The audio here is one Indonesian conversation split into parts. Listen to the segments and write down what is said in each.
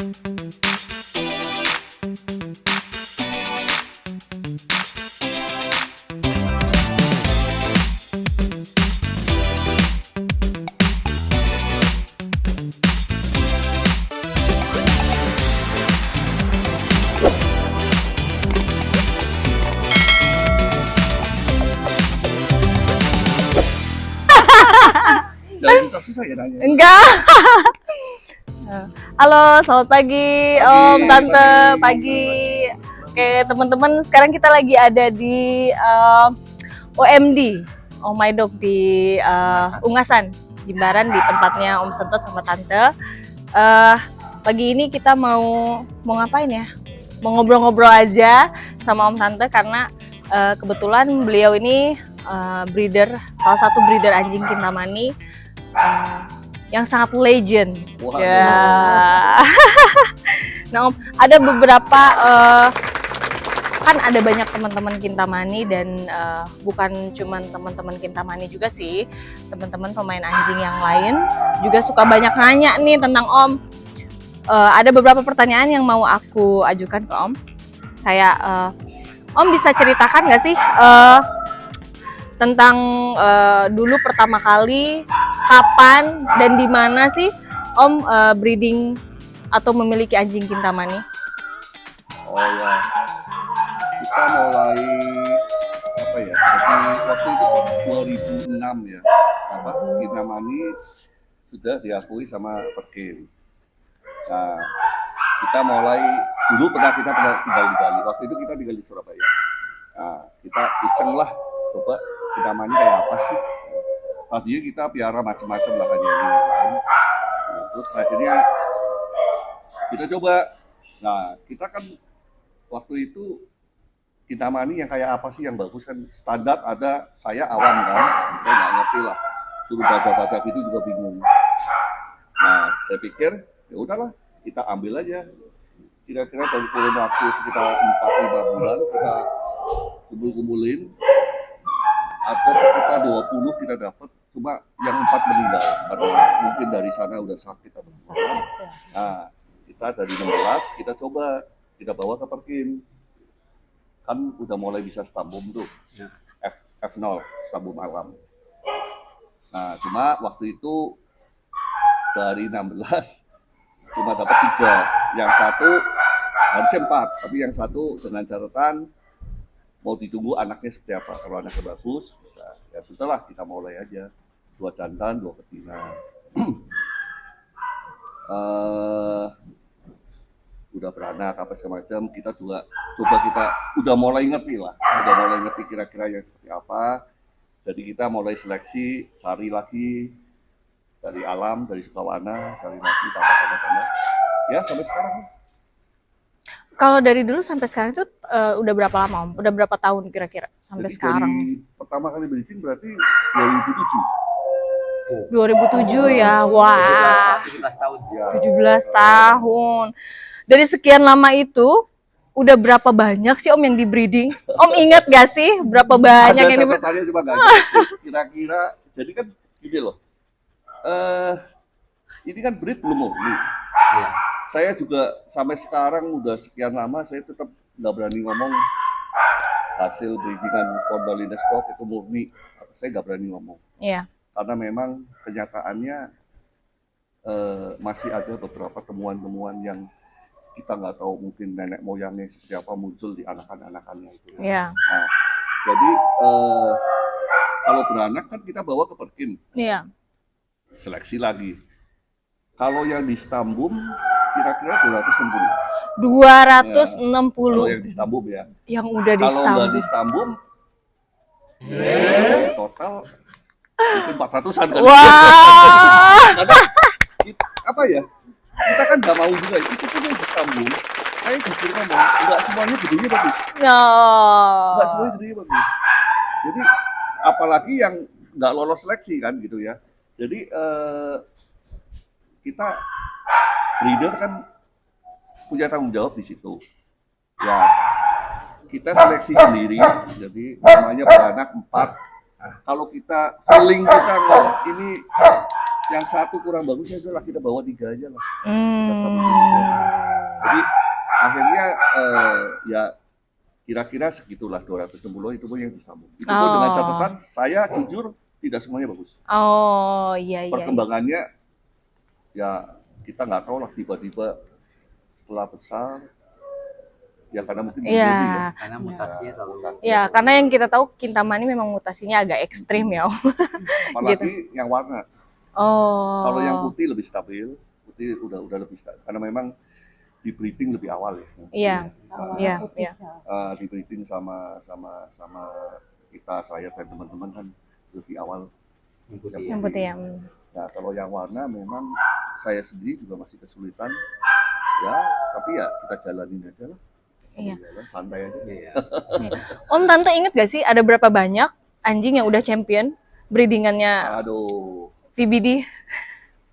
Jangan susah-susah ya nanya. Enggak. Halo, selamat pagi, Om, Tante, pagi. Oke, teman-teman, sekarang kita lagi ada di OMD, Oh My Dog di Ungasan, Jimbaran, di tempatnya Om Sentot sama Tante. Pagi ini kita mau ngapain ya? Mau ngobrol-ngobrol aja sama Om Tante karena kebetulan beliau ini breeder, salah satu breeder anjing Kintamani yang sangat legend. Wah, Ya. Nah, Om, ada beberapa kan ada banyak teman-teman Kintamani dan bukan cuman teman-teman Kintamani juga sih, teman-teman pemain anjing yang lain juga suka banyak nanya nih tentang Om. Ada beberapa pertanyaan yang mau aku ajukan ke Om. Kayak Om bisa ceritakan nggak sih tentang dulu pertama kali kapan dan di mana sih Om breeding atau memiliki anjing Kintamani? Oh ya, kita mulai apa ya? Jadi waktu itu kan 2006 ya. Kintamani sudah diakui sama Perkin. Nah, kita mulai dulu kita pernah tinggal di Bali. Waktu itu kita tinggal di Surabaya. Nah, kita iseng lah, coba Kintamani kayak apa sih? Tadinya kita piara macam-macam lah hanya ini. Nah, terus akhirnya kita coba. Nah, kita kan waktu itu Kintamani yang kayak apa sih yang bagus kan? Standar ada, saya awam kan, saya nggak ngerti lah. Suruh baca-baca gitu juga bingung. Nah, saya pikir ya udahlah, kita ambil aja. Kira-kira dari kurun waktu sekitar 4-5 bulan kita kumpulin. Ada sekitar 20 kita dapat, cuma yang 4 meninggal karena mungkin dari sana udah sakit atau apa. Nah, kita dari 16 kita coba kita bawa ke Perkin. Kan udah mulai bisa stambum tuh. F0 stambum alam. Nah, cuma waktu itu dari 16 cuma dapat 3. Yang satu harusnya 4, tapi yang satu dengan catatan mau ditunggu anaknya seperti apa. Kalau anaknya bagus, bisa. Ya sudahlah, kita mulai aja. 2 jantan, 2 betina. Udah beranak apa semacam, kita juga coba kita udah mulai ngerti lah. Udah mulai ngerti kira-kira yang seperti apa. Jadi kita mulai seleksi, cari lagi dari alam, dari Sukawana, cari lagi tanah-tanah. Ya sampai sekarang. Kalau dari dulu sampai sekarang itu udah berapa lama Om? Udah berapa tahun kira-kira sampai Jadi sekarang? dari pertama kali breeding berarti 2007. 2007 ya, wah, 17 tahun. Ya. 17 tahun. Dari sekian lama itu, udah berapa banyak sih Om yang di breeding? Om ingat gak sih berapa banyak Ada yang di catatannya cuma nggak jelas. Kira-kira, jadi kan gini loh. Ini kan breed belum murni. Iya. Saya juga sampai sekarang udah sekian lama saya tetap nggak berani ngomong hasil breedingan Pondalina Stock itu murni. Saya nggak berani ngomong. Iya. Karena memang kenyataannya masih ada beberapa temuan-temuan yang kita nggak tahu mungkin nenek moyangnya seperti apa muncul di anakan-anakannya itu. Iya. Nah, jadi kalau beranak kan kita bawa ke Perkin, Iya. seleksi lagi. Kalau yang di stambum kira-kira 260. 260 Kalau yang di stambum ya. yang udah di Kalau nggak stambum. di stambum, total mungkin 400-an kan. Wah. Karena apa ya? Kita kan nggak mau juga itu pun yang di stambum. Saya jujur ngomong, nggak semuanya gedungnya bagus. No. Nggak semuanya gedungnya bagus. Jadi apalagi yang nggak lolos seleksi kan gitu ya. Jadi kita breeder kan punya tanggung jawab di situ. Ya, kita seleksi sendiri, jadi namanya beranak 4. Kalau kita feeling kita ini yang satu kurang bagus ya udahlah kita bawa 3 aja lah. Kita stambul 3. akhirnya ya kira-kira segitulah 260 itu pun yang disambung. Itu pun dengan catatan saya jujur tidak semuanya bagus. Oh iya iya. Perkembangannya ya kita nggak tahu lah, tiba-tiba setelah besar ya karena mungkin Iya. Karena mutasinya terlalu. Ya, karena yang kita tahu Kintamani memang mutasinya agak ekstrim ya, Om. apalagi yang warna. Oh. Kalau yang putih lebih stabil, putih udah lebih stabil karena memang di breeding lebih awal ya. Iya. Iya, iya. Di breeding sama kita, saya dan teman-teman kan lebih awal. Yang putih ya. Nah, kalau yang warna memang saya sendiri juga masih kesulitan. Ya, tapi ya kita jalanin aja lah. Iya. Jalan santai aja. Iya. Om, Tante inget gak sih ada berapa banyak anjing yang udah champion breedingannya Aduh, VBD?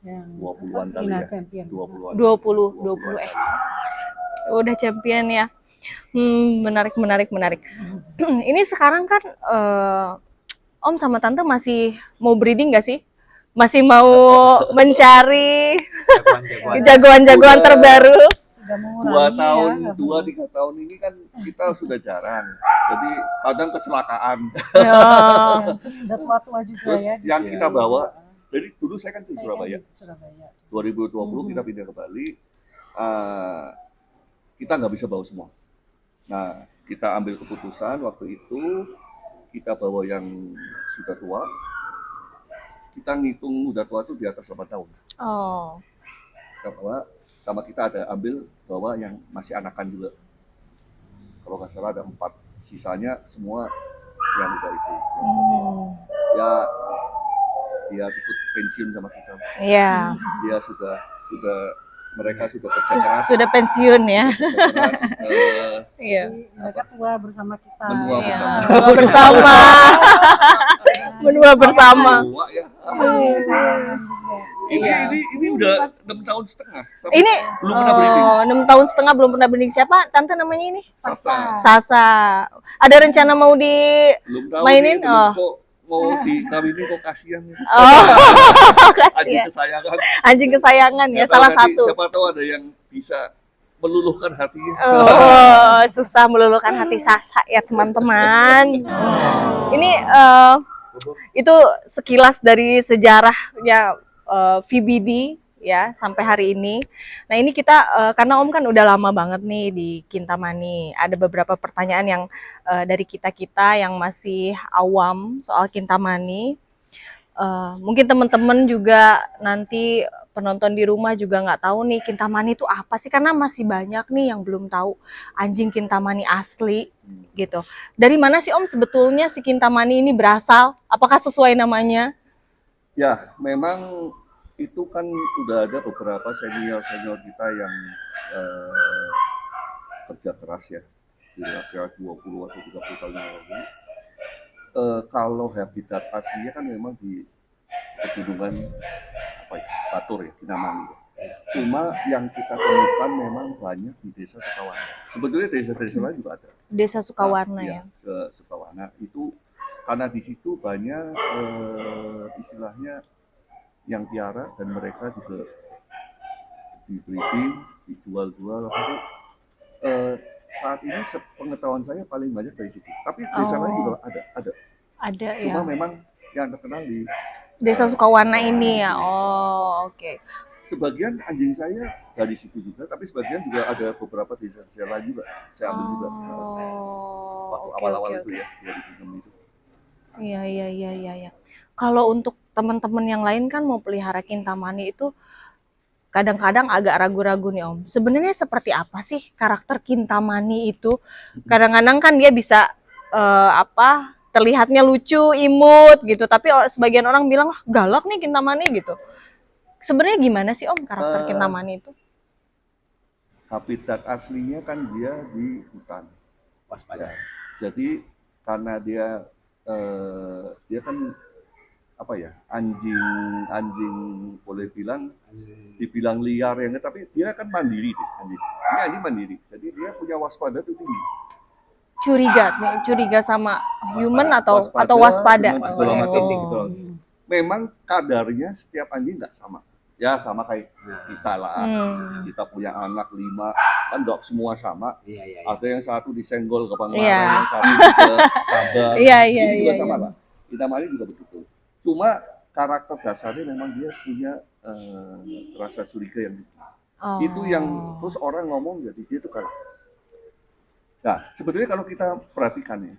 20-an kali ya. 20-an. 20 udah champion ya. Menarik. Ini sekarang kan Om sama Tante masih mau breeding gak sih? Masih mau mencari jagoan-jagoan terbaru? Sudah mengurangi 2-3 tahun ini kan kita sudah jarang. Jadi kadang kecelakaan. Ya. Terus sudah tua-tua juga Terus ya. yang kita bawa, jadi dulu saya kan di Saya Surabaya. kan di Surabaya. 2020 kita pindah ke Bali. Kita nggak bisa bawa semua. Nah, kita ambil keputusan waktu itu kita bawa yang sudah tua. Kita ngitung udah tua itu di atas 8 tahun. Oh. Kita bawa, sama kita ada ambil bawa yang masih anakan juga. Kalau nggak salah ada 4, sisanya semua yang udah itu. Ya, dia ikut pensiun sama kita. Iya. Dia mereka sudah kerja keras. Sudah pensiun ya. Kerja keras, Iya. Mereka tua bersama kita. menua Iya. bersama. Menua bersama. Menua bersama. Tua ya. Sayang juga. Ini udah 6 tahun setengah. Sampai Ini belum pernah breeding. 6 tahun setengah belum pernah breeding. Siapa Tante namanya ini? Sasa. Sasa. Ada rencana mau di Belum tahu mainin? nih, belum kok mau dikawinin kok kasihan nih. Oh, Anjing kasihan. kesayangan. Anjing kesayangan ya, Nggak tahu salah nanti satu. Siapa tahu ada yang bisa meluluhkan hatinya. Oh, susah meluluhkan hati Sasa ya teman-teman. Ini itu sekilas dari sejarahnya VBD ya sampai hari ini. Nah ini kita karena Om kan udah lama banget nih di Kintamani. Ada beberapa pertanyaan yang dari kita yang masih awam soal Kintamani. Mungkin teman-teman juga nanti penonton di rumah juga nggak tahu nih Kintamani itu apa sih, karena masih banyak nih yang belum tahu anjing Kintamani asli gitu. Dari mana sih Om sebetulnya si Kintamani ini berasal? Apakah sesuai namanya? Ya, memang itu kan udah ada beberapa senior kita yang kerja keras ya, kira-kira 20 atau 30 tahun yang lalu. Kalau habitat aslinya kan memang di pegunungan Batur ya, Kintamani. Cuma yang kita temukan memang banyak di desa Sukawana. Sebetulnya desa-desa lain juga ada. Desa Sukawana ya. Sukawana itu karena di situ banyak istilahnya yang piara dan mereka juga di breeding, dijual-jual apa itu. Saat ini sepengetahuan saya paling banyak dari situ. Tapi desa lain juga ada. Ada ya. Cuma memang yang terkenal di Desa Sukawana ini ya. Oh, oke. sebagian anjing saya dari situ juga, tapi sebagian juga ada beberapa desa-desa lain juga. Saya ambil juga. Waktu Oke, awal-awal oke, itu oke. ya, 2006 itu. Iya. Kalau untuk teman-teman yang lain kan mau pelihara Kintamani itu kadang-kadang agak ragu-ragu nih Om. Sebenarnya seperti apa sih karakter Kintamani itu? Kadang-kadang kan dia bisa terlihatnya lucu, imut gitu, tapi sebagian orang bilang wah galak nih Kintamani gitu. Sebenarnya gimana sih Om karakter Kintamani itu? Habitat aslinya kan dia di hutan. Waspada. Ya. Jadi karena dia kan apa ya, anjing boleh dibilang liar ya, tapi dia kan mandiri deh, anjing. Ini anjing mandiri, jadi dia punya waspada itu tinggi. Curiga sama human atau waspada? dengan segala macam. Oh. Memang kadarnya setiap anjing nggak sama. ya sama kayak Nah, kita lah. Kita punya anak 5, kan nggak semua sama. iya iya. Ada yang satu disenggol ke Bang Iya. yang satu juga sabar. Iya, iya, Ini juga iya, sama iya. lah. Kintamani juga begitu. Cuma karakter dasarnya memang dia punya rasa curiga yang Oh. itu yang terus orang ngomong jadi dia itu kalah. Nah, sebetulnya kalau kita perhatikan ya,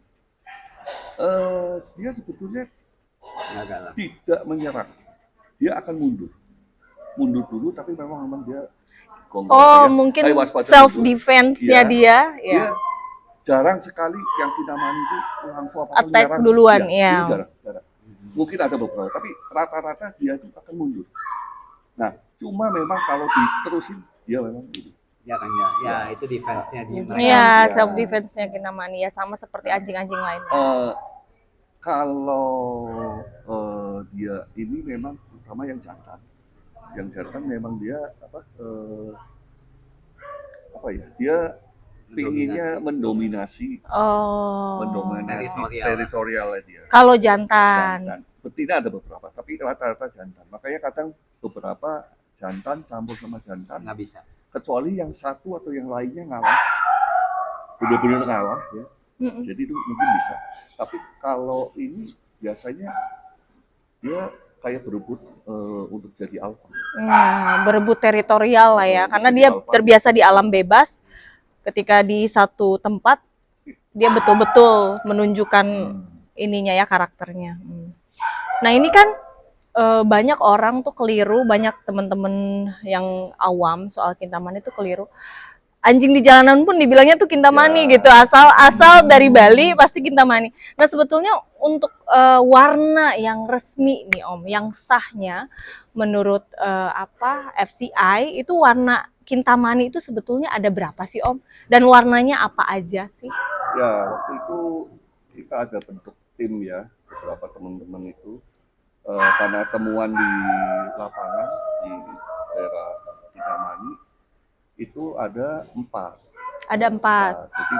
dia sebetulnya Nggak galak. tidak menyerang, dia akan mundur dulu, tapi memang dia gonggong Oh, ya. mungkin Kayak waspada self mundur. defense-nya Iya. dia, Dia ya. jarang sekali yang Kintamani itu langsung apa Attack menyerang. duluan, Iya, iya. itu jarang. Mungkin ada beberapa, tapi rata-rata dia itu akan mundur. Nah, cuma memang kalau diterusin dia memang ini. Ya kan ya. Ya itu defense-nya dia. Iya. Iya, Iya. self defense-nya Kintamani ya sama seperti anjing-anjing lainnya. Kalau dia ini memang terutama yang jantan. Yang jantan memang dia apa ya? Dia pinginnya mendominasi Oh. teritorialnya dia. Kalau jantan. Jantan. Betina ada beberapa, tapi rata-rata jantan. Makanya kadang beberapa jantan campur sama jantan, Nggak bisa. kecuali yang satu atau yang lainnya ngalah, benar-benar ngalah ya. Mm-mm. Jadi itu mungkin bisa. Tapi kalau ini biasanya dia kayak berebut untuk jadi alfa. Nah, berebut teritorial lah ya, karena dia terbiasa di alam bebas. Ketika di satu tempat, dia betul-betul menunjukkan ininya ya, karakternya. Nah ini kan banyak orang tuh keliru, banyak teman-teman yang awam soal Kintamani tuh keliru. Anjing di jalanan pun dibilangnya tuh Kintamani Ya. gitu, asal dari Bali pasti Kintamani. Nah sebetulnya untuk warna yang resmi nih Om, yang sahnya menurut FCI itu warna Kintamani itu sebetulnya ada berapa sih Om? Dan warnanya apa aja sih? Ya, waktu itu kita ada bentuk tim ya, beberapa teman-teman itu karena temuan di lapangan di daerah Kintamani itu ada 4. Ada 4. Nah, jadi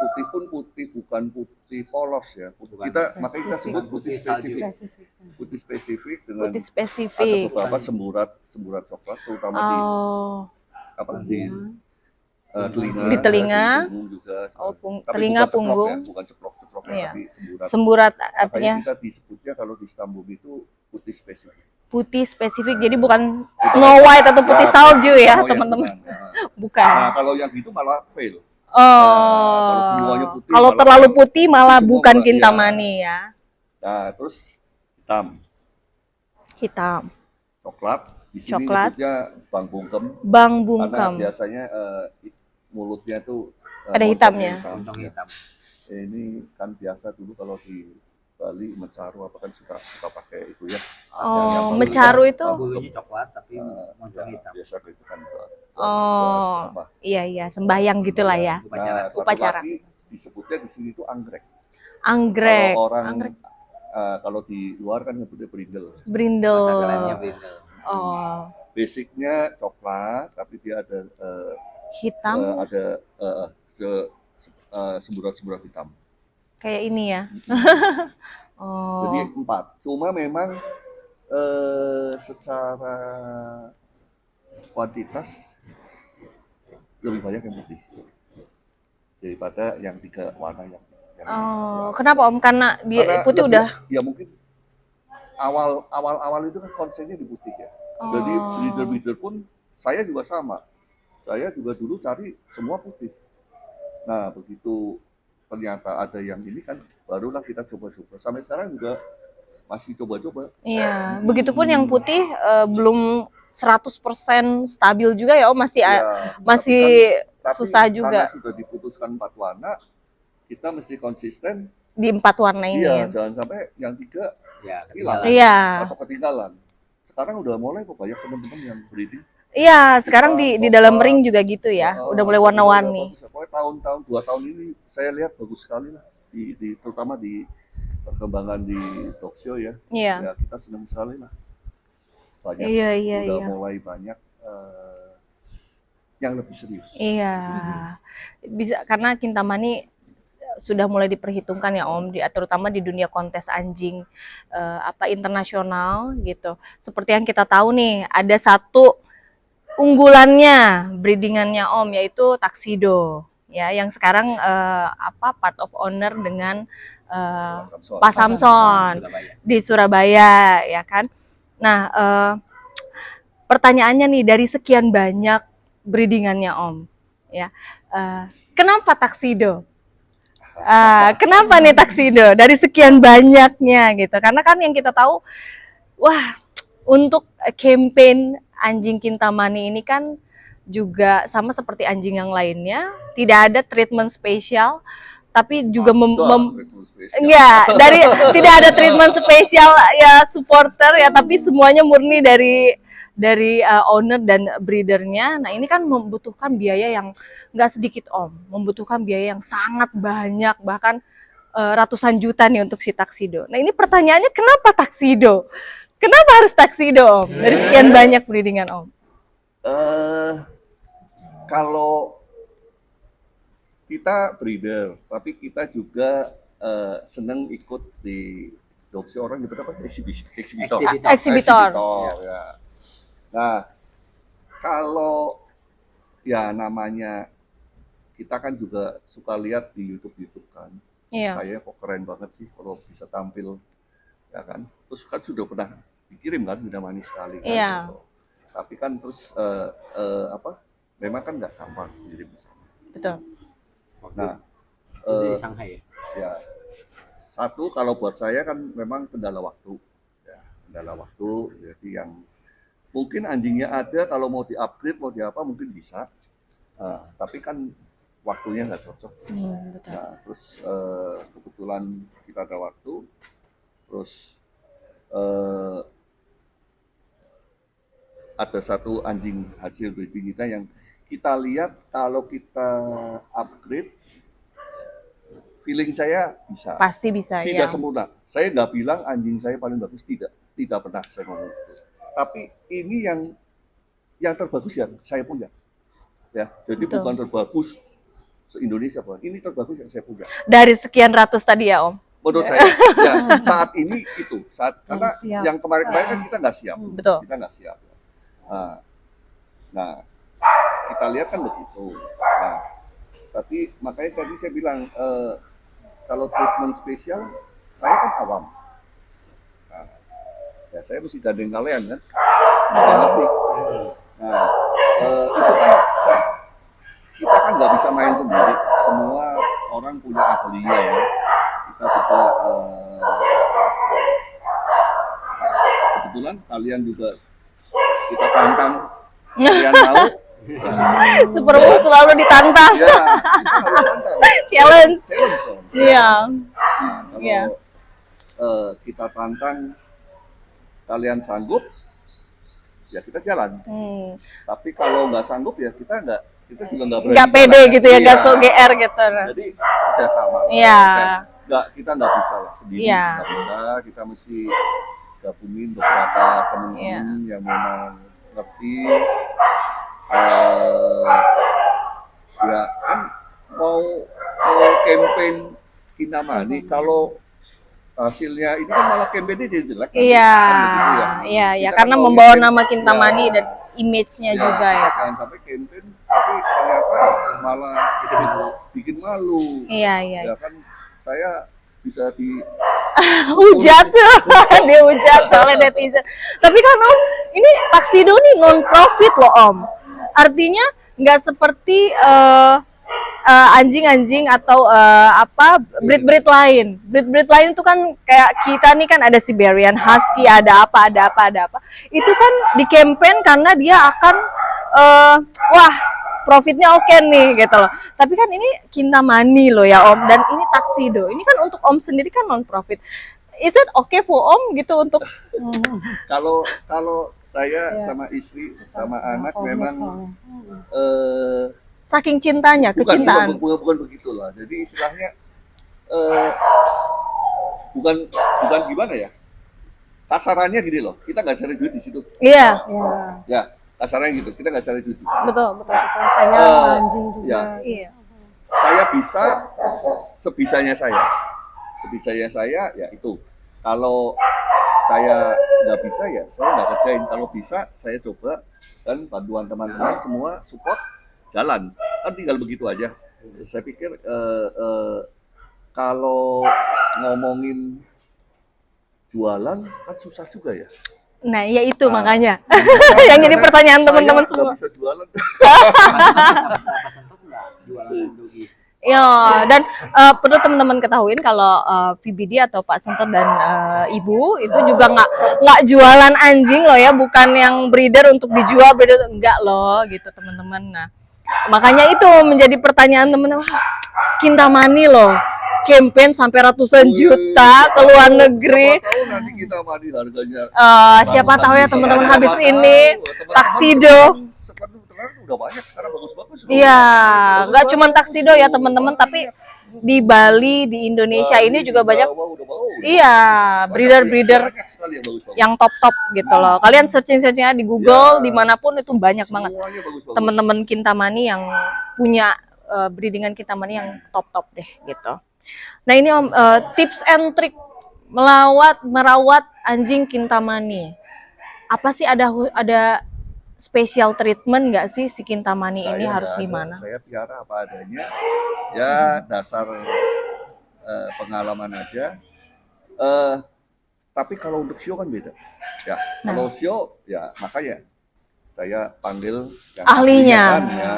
putih pun putih, bukan putih polos ya. Bukan. Makanya kita sebut putih spesifik. Spesifik. Putih spesifik dengan Putih ada spesifik. beberapa semburat coklat, terutama di Oh, telinga. Di telinga. Di punggung juga. Tapi telinga, bukan ceplok punggung. ya, bukan ceplok ya, Iya. tapi semburat. Semburat Makanya artinya kita disebutnya kalau di Stambul itu putih spesifik. putih spesifik. Jadi bukan Snow White atau putih salju ya, Oh, teman-teman. bukan. Bukan. Nah, kalau yang gitu malah fail. kalau semuanya Oh, putih kalau malah- terlalu putih malah Semua bukan malah- Kintamani ya. Nah, terus hitam, Hitam. coklat. Di sini Coklat. disebutnya bang bungkem. Bang Karena bungkem. biasanya mulutnya tuh Ada hitamnya. Moncong hitam. Ini kan biasa dulu kalau di Bali mencaru apa kan suka pakai itu ya. Oh, Yang mecaru itu. Bulunya coklat tapi moncong ya, hitam. biasa itu kan Oh, apa. iya sembayang gitulah ya. Upacara. Nah, satu Upacara. lagi disebutnya di sini itu anggrek. Anggrek. Kalau orang Anggrek. kalau di luar kan nyebutnya brindel. Brindel. Bahasa kerennya brindel. Oh, Basicnya coklat, tapi dia ada hitam semburat-semburat hitam. kayak ini ya. Oh. Jadi 4. Cuma memang secara kuantitas lebih banyak yang putih daripada yang 3 warna yang Oh, kenapa Om? Karena dia Karena putih lebih- udah. ya mungkin awal itu kan konsennya di putih ya. Jadi Oh. breeder pun saya juga sama. Saya juga dulu cari semua putih. Nah, begitu ternyata ada yang ini kan barulah kita coba-coba. Sampai sekarang juga masih coba-coba. Iya, begitupun yang putih belum 100% stabil juga ya Om, masih Ya, masih tapi susah juga karena sudah diputuskan 4 warna, kita mesti konsisten. di 4 warna ini. Iya, jangan sampai yang 3 Ya, hilang ketinggalan. Iya. atau ketinggalan. Sekarang udah mulai kok banyak teman-teman yang breeding. Iya, sekarang di Kita dalam coba, ring juga gitu ya. Udah mulai warna-warni. Pokoknya tahun-tahun 2 tahun ini saya lihat bagus sekali lah terutama di perkembangan di talk show ya. Iya. Ya kita senang sekali lah. Banyak Iya. udah mulai banyak yang lebih serius. Iya. Bisa karena Kintamani sudah mulai diperhitungkan ya Om, terutama di dunia kontes anjing internasional gitu. Seperti yang kita tahu nih, ada satu unggulannya breedingannya Om, yaitu Tuxedo ya, yang sekarang part of owner dengan Pak Samson Surabaya. di Surabaya ya kan. Nah, pertanyaannya nih, dari sekian banyak breedingannya Om ya, kenapa Tuxedo? Kenapa nih Tuxedo dari sekian banyaknya gitu? Karena kan yang kita tahu, wah, untuk campaign anjing Kintamani ini kan juga sama seperti anjing yang lainnya, tidak ada treatment spesial, tapi juga enggak, dari tidak ada treatment spesial ya supporter ya, tapi semuanya murni dari owner dan breedernya. Nah ini kan membutuhkan biaya yang nggak sedikit Om, membutuhkan biaya yang sangat banyak, bahkan ratusan juta nih untuk si Tuxedo. Nah ini pertanyaannya, kenapa Tuxedo? Kenapa harus Tuxedo Om? Dari sekian banyak breedingan Om. Kalau kita breeder, tapi kita juga seneng ikut di dog show, orang nyebut apa? Eksibitor. Eksibitor. Ya. Nah, kalau ya namanya kita kan juga suka lihat di YouTube kan. Iya. Kayaknya kok keren banget sih kalau bisa tampil, ya kan. Terus kan sudah pernah dikirim kan, Kintamani sekali kan. Iya. Gitu. Tapi kan terus memang kan nggak gampang kirim di sana. Betul. Nah, Dari Shanghai ya. ya satu, kalau buat saya kan memang kendala waktu, ya kendala waktu. Jadi yang mungkin anjingnya ada, kalau mau di-upgrade, mau di apa mungkin bisa, tapi kan waktunya nggak cocok. Betul. Nah, terus kebetulan kita ada waktu, terus ada satu anjing hasil breeding kita yang kita lihat kalau kita upgrade, feeling saya bisa. Pasti bisa Tidak ya. sempurna. Saya nggak bilang anjing saya paling bagus, tidak pernah saya ngomong itu. Tapi ini yang terbagus yang saya punya, ya. Jadi Betul. bukan terbagus se-Indonesia, bukan. Ini terbagus yang saya punya. Dari sekian ratus tadi ya Om. Menurut saya, ya saat ini itu, karena siap. yang kemarin-kemarin kan kita nggak siap, Betul. kita nggak siap. Nah, kita lihat kan begitu. Nah, tapi makanya tadi saya bilang kalau treatment spesial, saya kan awam. Nah, ya saya mesti gandeng kalian kan. Ngerti. Nah, itu kan kita kan nggak bisa main sendiri. Semua orang punya ahlinya ya. Kita juga kebetulan kalian juga kita tantang. Kalian mau? Super Bowl selalu ditantang. Ya, kita harus tantang. Challenge. Challenge dong. Iya. Nah, kalau Iya. Kita tantang, kalian sanggup, ya kita jalan. Tapi kalau nggak sanggup ya kita juga nggak berani. Nggak pede jalan. gitu ya, nggak Iya. so GR gitu. Jadi kerjasama. Iya. Kita nggak bisa lah sendiri. Iya. Nggak bisa. Kita mesti gabungin beberapa teman-teman yang memang ngerti. Ya kan mau campaign Kintamani, kalau hasilnya ini kan malah campaignnya jadi jelek. Iya, Kan begitu ya. iya, ya, Kita karena kan membawa maunya nama Kintamani ya, dan image-nya juga ya. Jangan sampai campaign tapi ternyata malah bikin malu. Iya, iya. Ya kan saya bisa Hujat, dihujat oleh netizen. Tapi kan Om, ini Tuxedo nih non profit loh Om. Artinya nggak seperti anjing-anjing atau breed-breed lain. Breed-breed lain itu kan kayak kita nih kan ada Siberian Husky, ada apa. Itu kan di campaign karena dia akan wah, profitnya oke nih gitu loh. Tapi kan ini Kintamani loh ya Om, dan ini Tuxedo. Ini kan untuk Om sendiri kan non profit. Is it okay for Om gitu untuk kalau saya sama istri sama anak memang saking cintanya, kecintaan. bukan begitulah. Jadi istilahnya bukan gimana ya? Kasarannya gini loh, kita nggak cari duit di situ. Iya. Ya, kasarannya gitu, kita nggak cari duit di situ. Betul. Kita sayang anjing juga. Ya. Iya. saya bisa sebisanya saya ya itu. Kalau saya nggak bisa ya saya nggak kerjain. Kalau bisa saya coba, dan bantuan teman-teman semua support jalan. Kan tinggal begitu aja. Saya pikir kalau ngomongin jualan kan susah juga ya. Nah, ya itu Ah. makanya yang jadi pertanyaan teman-teman Saya semua. nggak bisa jualan. Pak Santo enggak jualan dogi. Ya, dan perlu teman-teman ketahuin kalau VBD atau Pak Sentot dan Ibu itu juga nggak jualan anjing loh ya, bukan yang breeder untuk dijual, breeder enggak loh gitu teman-teman. Nah, makanya itu menjadi pertanyaan teman-teman. Wah, Kintamani loh, campaign sampai ratusan juta ke luar negeri. Siapa tahu nanti kita mandi harganya. Siapa tahu ya teman-teman Siapa habis tahu, ini teman-teman taksido. sepatu terkenal udah banyak sekarang, bagus-bagus. Iya, nggak cuma taksido ya teman-teman, tapi di Bali, di Indonesia ini juga banyak. Iya, breeder-breeder Banyak sekali yang bagus-bagus. yang top-top gitu loh. Kalian searching-searchingnya di Google, Ya. dimanapun itu banyak banget Semuanya bagus-bagus. teman-teman Kintamani yang punya breedingan Kintamani yang top-top deh gitu. Nah ini Om, tips and trick merawat anjing Kintamani. Apa sih, ada special treatment nggak sih si Kintamani ini Saya harus nggak ada. gimana? Saya piara apa adanya. Ya dasar pengalaman aja. Tapi kalau untuk show kan beda. Ya, Nah. kalau show ya makanya saya panggil yang Ahlinya. kan, ya,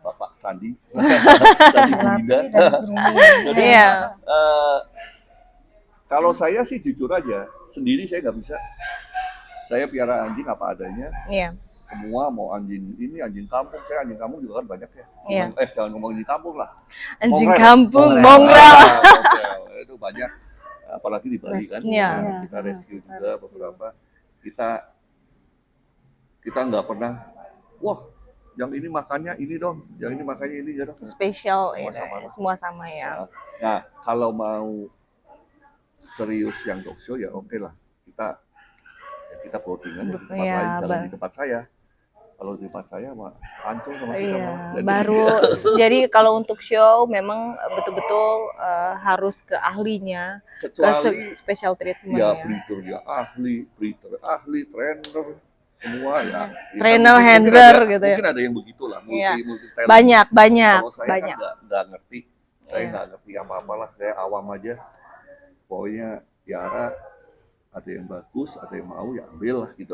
Bapak Sandi. Sandi Bulinda. Pelatih dan grooming. Jadi, Iya. Kalau saya sih jujur aja, sendiri saya nggak bisa. Saya piara anjing apa adanya. Iya. Semua mau anjing ini, anjing kampung. Saya anjing kampung juga kan banyak ya. Iya. Jangan ngomong anjing kampung lah. Anjing Mongrel. kampung, Mongrel. mongrel. Mongrel. Itu banyak. Apalagi di Bali kan. Iya. Nah, kita rescue juga beberapa. Kita nggak pernah, wah yang ini makannya ini dong, yang ini makannya ini ya dong. Spesial, Semua ya, sama. semua sama ya. Nah, kalau mau serius yang dog show ya oke lah. Kita boardingan di tempat Iya, lain, jangan di tempat saya. Kalau di tempat saya mah hancur sama kita Iya, mah. Jadi- baru jadi kalau untuk show memang betul-betul harus ke ahlinya, ke kecuali special treatment ya ya. breeder ahli, trainer semua ya. Trainer, Mungkin handler ada- gitu ya. Mungkin ada yang begitulah, Iya. multi talent. Banyak. Kalau saya Banyak. kan nggak ngerti, saya Iya. nggak ngerti apa-apa lah, saya awam aja. Pokoknya piara ada yang bagus, ada yang mau ya ambil lah gitu.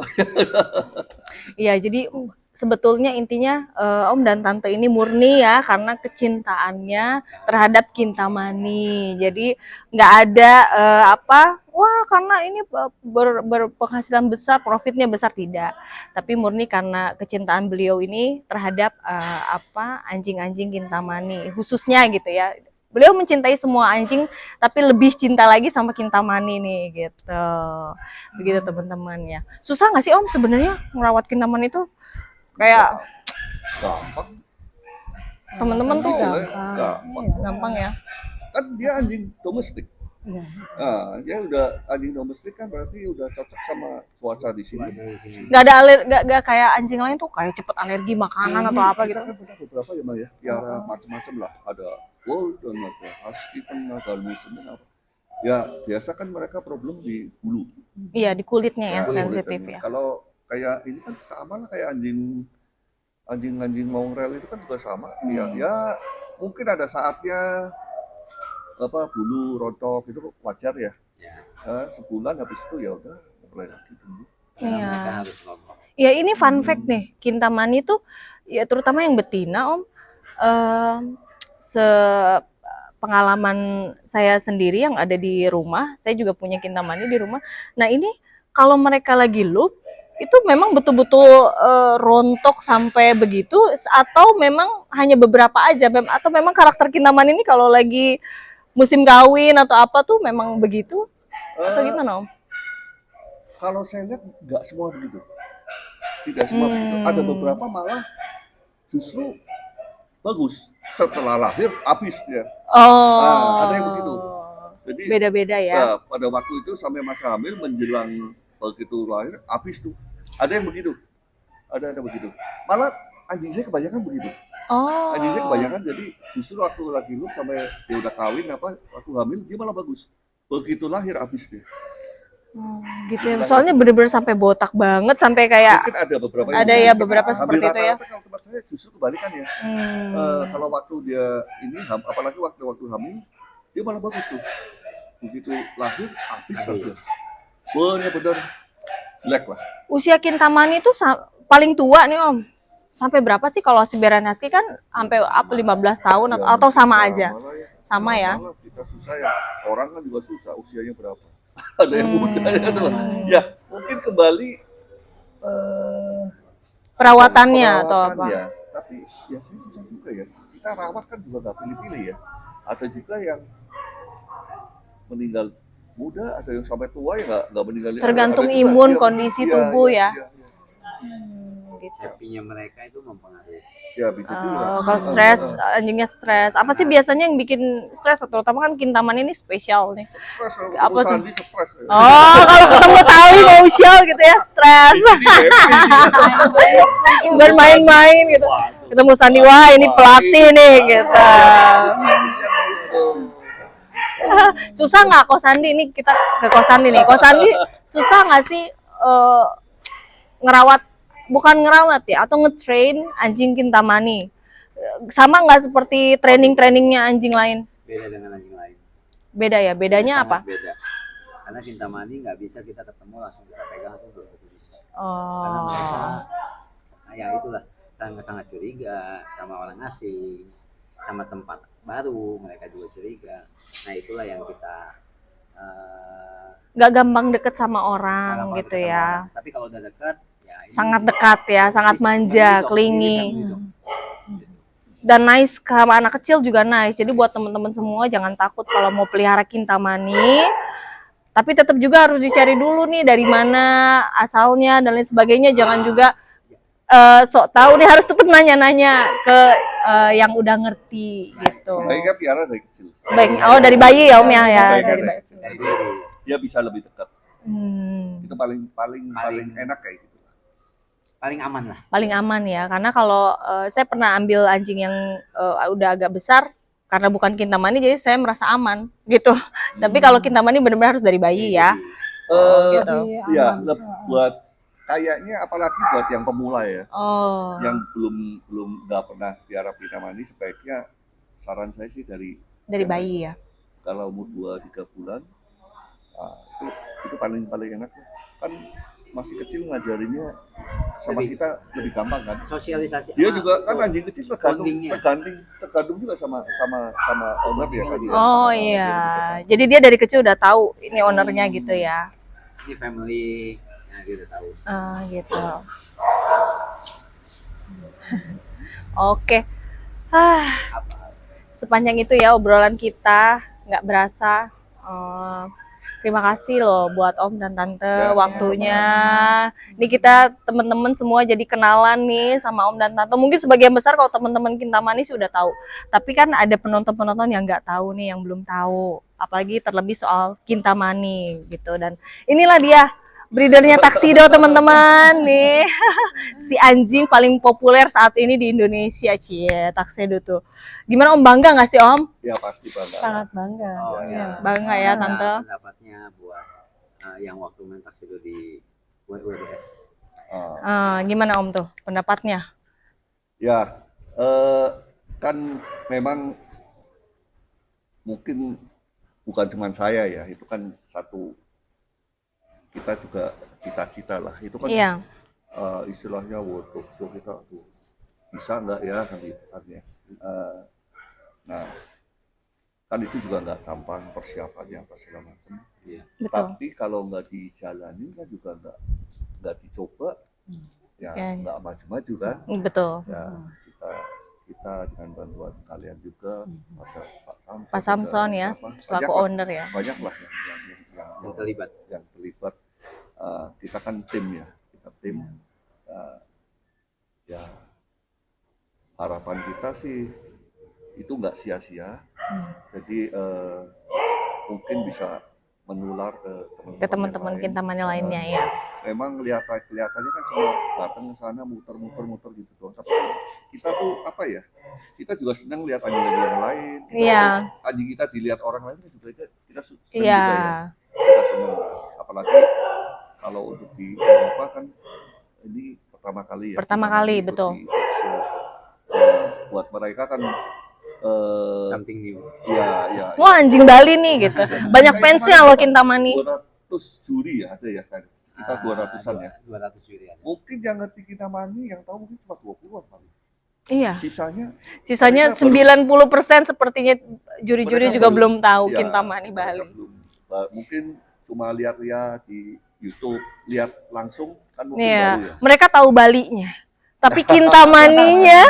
Iya, jadi sebetulnya intinya Om dan Tante ini murni ya karena kecintaannya terhadap Kintamani. Jadi nggak ada wah karena ini berpenghasilan besar, profitnya besar, tidak. Tapi murni karena kecintaan beliau ini terhadap anjing-anjing Kintamani khususnya gitu ya. Beliau mencintai semua anjing, tapi lebih cinta lagi sama Kintamani nih gitu. Begitu teman-teman ya. Susah nggak sih Om sebenarnya merawat Kintamani itu? Kayak Gampang. teman-teman tuh Gampang. gampang ya. Kan dia anjing domestik. Iya. Nah, dia udah anjing domestik kan berarti udah cocok sama cuaca di sini. Nggak ada nggak kayak anjing lain tuh kayak cepet alergi makanan atau apa gitu. Kita kan punya beberapa ya, Mbak ya. Piara macam-macam lah. Ada golden, ada husky, ada Dalmatian, apa. Ya, biasa kan mereka problem di bulu. Iya, di kulitnya yang Kulit. sensitif ya. Kalau kayak ini kan sama lah kayak anjing mongrel itu kan juga sama. Ya mungkin ada saatnya bulu rontok itu wajar ya. Ya, Sebulan habis itu ya udah mulai lagi tumbuh. karena Iya. mereka harus ngomong. Ya ini fun fact nih, Kintamani tuh ya terutama yang betina Om, pengalaman saya sendiri yang ada di rumah, saya juga punya Kintamani di rumah. Nah ini kalau mereka lagi loop itu memang betul-betul rontok sampai begitu, atau memang hanya beberapa aja, atau memang karakter Kintamani ini kalau lagi musim kawin atau apa tuh memang begitu atau Eh, gimana Om? Kalau saya lihat nggak semua begitu. Tidak semua begitu. Ada beberapa malah justru bagus. Setelah lahir habis dia. Oh, ada yang begitu. Jadi beda-beda ya. pada waktu itu sampai masa hamil menjelang begitu lahir habis tuh. Ada yang begitu. Ada begitu. Malah anjing saya kebanyakan begitu. Oh. Anjingnya kebanyakan, jadi justru waktu lagi lu sampai dia udah kawin apa, waktu hamil dia malah bagus. Begitu lahir habis dia. Gitu ya. Soalnya bener-bener sampai botak banget, sampai kayak Mungkin ada beberapa ada ya beberapa seperti itu ya. Kalau tempat saya justru kebalikan ya. Kalau waktu dia ini apalagi waktu hamil dia malah bagus tuh. Begitu lahir habis saja. Bener-bener jelek lah. Usia Kintamani itu paling tua nih Om. Sampai berapa sih kalau si Beran Husky kan sampai 15 tahun atau sama aja? Ya. Sama ya. Lah, kita susah ya. Orang kan juga susah usianya berapa. Ada yang muda ya tuh. Ya, mungkin kembali Perawatannya atau apa? ya. Tapi biasanya susah juga ya. Kita rawat kan juga nggak pilih-pilih ya. Ada juga yang meninggal muda, ada yang sampai tua ya nggak meninggal. Tergantung Ada juga, imun, iya, kondisi iya, tubuh iya, ya. iya, iya. Gitu. Happy-nya mereka itu mempengaruhi. Ya bisa juga. Kalau stres, anjingnya stres. Apa sih biasanya yang bikin stres? Terutama kan Kintaman ini spesial nih. Stres, kalau Apa ketemu tuh? Sandi stres. Ya. Oh, kalau ketemu Tali emosional gitu ya, stres. Di sini happy. Bermain-main gitu. Ketemu Sandi, wah ini pelatih nih gitu. Susah nggak Ko Sandi? Ini kita ke Ko Sandi nih. Ko Sandi susah nggak sih ngerawat, bukan ngerawat ya, atau nge-train anjing Kintamani? Sama nggak seperti training-trainingnya anjing lain? Beda dengan anjing lain. Beda ya? Bedanya apa? Sangat beda. Karena Kintamani nggak bisa kita ketemu langsung kita pegang itu belum tentu bisa. Karena Oh, mereka, ya itulah, sangat curiga sama orang asing, sama tempat baru mereka juga curiga. Nah itulah yang kita nggak gampang deket sama orang gampang gitu deket sama ya. orang. Tapi kalau udah dekat, ya ini Sangat dekat ya, sangat bisa- manja, ini clingy. dong. Dan nice sama anak kecil juga nice. Jadi buat teman-teman semua jangan takut kalau mau pelihara Kintamani. Tapi tetap juga harus dicari dulu nih dari mana asalnya dan lain sebagainya. Jangan juga sok tahu nih, harus tetap nanya-nanya ke yang udah ngerti gitu. Sebaiknya piara dari kecil. Sebaiknya dari bayi ya Om ya, Sebaiknya dari dari bayi. kecil. Dari diri. Dia bisa lebih dekat. Itu paling Paling- enak kayak gitu. Paling aman lah. Paling aman ya, karena kalau saya pernah ambil anjing yang udah agak besar karena bukan Kintamani, jadi saya merasa aman gitu. Tapi kalau Kintamani benar-benar harus dari bayi ya. Gitu. Jadi Ya, aman. buat kayaknya apalagi buat yang pemula ya, Oh. yang belum nggak pernah piara Kintamani, sebaiknya saran saya sih dari Bayi ya. kalau umur 2-3 bulan, itu paling enak ya. Kan masih kecil ngajarinnya sama kita lebih gampang kan. Sosialisasi. Dia juga kan anjing kecil Bondingnya. tergantung juga sama owner ya kan. Oh iya. Jadi dia dari kecil udah tahu ini ownernya gitu ya. Ini family, nah dia udah tahu. Gitu. Oke. Sepanjang itu ya obrolan kita, nggak berasa. Terima kasih loh buat Om dan Tante Ya, waktunya. Ini kita teman-teman semua jadi kenalan nih sama Om dan Tante. Mungkin sebagian besar kalau teman-teman Kintamani sudah tahu. Tapi kan ada penonton-penonton yang nggak tahu nih, yang belum tahu. Apalagi terlebih soal Kintamani gitu. Dan inilah dia breedernya Tuxedo teman-teman nih. Si anjing paling populer saat ini di Indonesia, Cie, Tuxedo tuh. Gimana Om, bangga nggak sih Om? Ya pasti bangga. Sangat bangga. Oh Iya. ya. Bangga ya Tante. Pendapatnya buat yang waktu main Tuxedo di WWDS. Gimana Om tuh pendapatnya? Ya, kan memang mungkin bukan cuma saya ya, itu kan satu, kita juga cita-cita lah, itu kan Iya. istilahnya world talk show kita tuh bisa nggak ya kan gitu kan ya. Nah, kan itu juga nggak gampang persiapannya apa segala macam. Iya. Betul. Tapi kalau nggak dijalani kan juga nggak dicoba, ya Ya. nggak maju-maju kan. Betul. Ya kita dengan bantuan kalian juga, ada Pak Samson, Pak Samson ya, selaku owner ya. banyak lah Yang terlibat. yang terlibat. Kita kan tim ya, kita tim. Ya harapan kita sih itu nggak sia-sia. Jadi mungkin bisa menular ke teman-teman Kintamani lainnya ya. Memang kelihatannya kan cuma datang ke sana muter gitu doang. Tapi kan kita tuh apa ya? Kita juga senang lihat anjing-anjing yang lain. Iya. Anjing kita dilihat orang lain juga kita senang Iya. juga ya. Kita senang. Apalagi kalau untuk di Eropa kan ini pertama kali ya. Pertama kali, betul. Buat mereka kan something new. ya. Wah, anjing Bali nih gitu. Banyak fansnya loh Kintamani. 200 juri ya ada ya kan. Kita 200-an ya. 200 juri ada. Mungkin yang ngerti Kintamani yang tahu mungkin cuma 20-an kali. Iya. Sisanya 90% sepertinya juri-juri mereka juga belum tahu ya, Kintamani mereka Bali. mungkin cuma lihat-lihat di YouTube, lihat langsung kan mungkin Iya. baru ya. Mereka tahu Balinya. Tapi Kintamaninya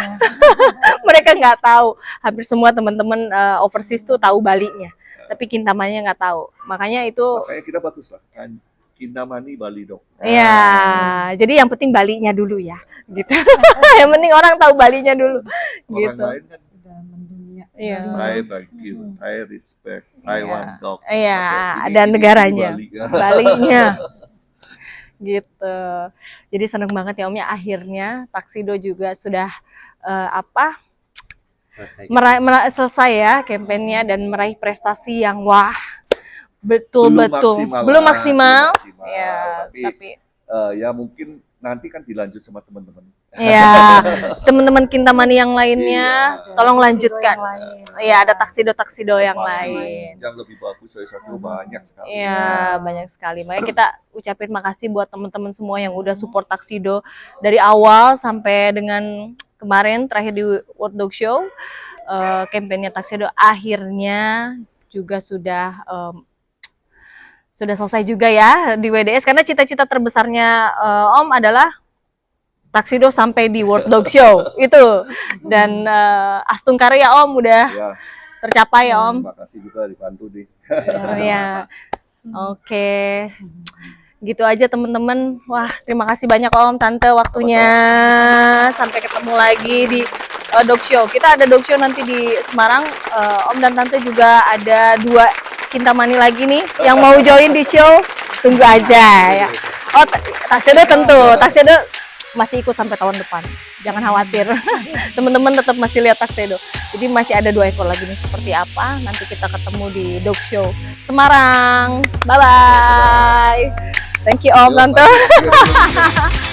mereka nggak tahu. Hampir semua teman-teman overseas tuh tahu Balinya. Tapi Kintamaninya nggak tahu. Makanya itu Makanya kita bagus lah kan. Kintamani Bali dong. iya, jadi yang penting Balinya dulu ya, gitu. Yang penting orang tahu Balinya dulu, Orang gitu. lain kan Sudah mendunia. Iya. Thai barbecue, Thai respect, Taiwan dog. Iya, Ini- ada ini negaranya. Bali. Balinya, gitu. Jadi seneng banget ya Om ya, akhirnya Tuxedo juga sudah Selesai. selesai ya kampanyenya dan meraih prestasi yang wah, betul-betul maksimal belum lah, maksimal. belum maksimal. Ya, tapi ya mungkin nanti kan dilanjut sama teman-teman. ya teman-teman Kintamani yang lainnya, Iya. tolong Tuxedo lanjutkan. yang lain. Iya, ada taksido yang Masih lain. yang lebih bagus dari satu banyak sekali. Iya, banyak sekali. Makanya kita ucapin makasih buat teman-teman semua yang udah support Tuxedo dari awal sampai dengan kemarin terakhir di World Dog Show. Kampanye Tuxedo akhirnya juga sudah selesai juga ya di WDS, karena cita-cita terbesarnya Om adalah Tuxedo sampai di World Dog Show itu, dan Astung Karya Om udah Ya, tercapai ya Om. terima kasih juga dibantu nih. Ya, oke, gitu aja teman-teman. Wah, terima kasih banyak Om, Tante waktunya. Sampai ketemu lagi di Dog Show. Kita ada Dog Show nanti di Semarang. Om dan Tante juga ada 2 Kintamani lagi nih yang mau join di show. Tunggu aja ya. Oh, Tuxedo tentu. Tuxedo masih ikut sampai tahun depan. Jangan khawatir. Teman-teman tetap masih lihat Tuxedo. Jadi masih ada 2 ekor lagi nih, seperti apa? Nanti kita ketemu di Dog Show Semarang. Bye bye. Thank you Om, Yuk, Tante. Pak.